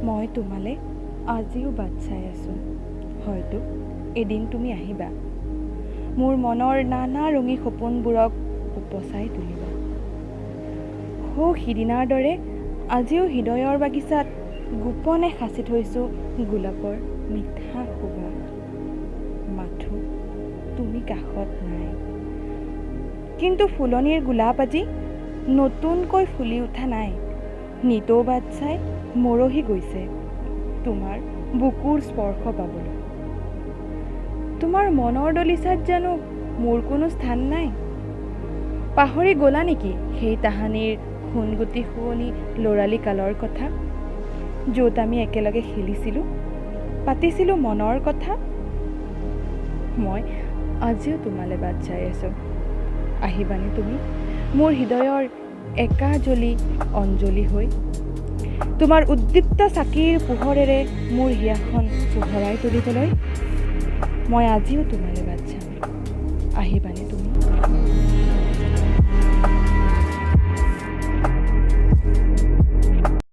মই তোমালে আজিও বাট চাই আছোঁ। হয়তো এদিন তুমি আহিবা, মোৰ মনৰ নানা ৰঙী সপোনবোৰক উপচাই তুলিবা। সিদিনাৰ দৰে আজিও হৃদয়ৰ বাগিচাত গোপনে সাঁচি থৈছোঁ গোলাপৰ মিঠা সুবাস। মাথো তুমি কাষত নাই, কিন্তু ফুলনিৰ গোলাপ আজি নতুনকৈ ফুলি উঠা নাই। নিতৌ বাট চাই মৰহি গৈছে তোমাৰ বুকুৰ স্পৰ্শ পাবলৈ। তোমাৰ মনৰ দলিচাত জানো মোৰ কোনো স্থান নাই? পাহৰি গ'লা নেকি সেই তাহানিৰ সোণগুটি শুৱনি ল'ৰালি কালৰ কথা, য'ত আমি একেলগে খেলিছিলোঁ, পাতিছিলোঁ মনৰ কথা? মই আজিও তোমালে বাট চাই আছোঁ। আহিবানে তুমি মোৰ হৃদয়ৰ একাজলি অঞ্জলি হৈ? তোমাৰ উদ্দীপ্ত চাকিৰ পোহৰেৰে মোৰ হিয়াখন পোহৰাই তুলিবলৈ মই আজিও তোমালে বাট চাম। আহিবানে তুমি?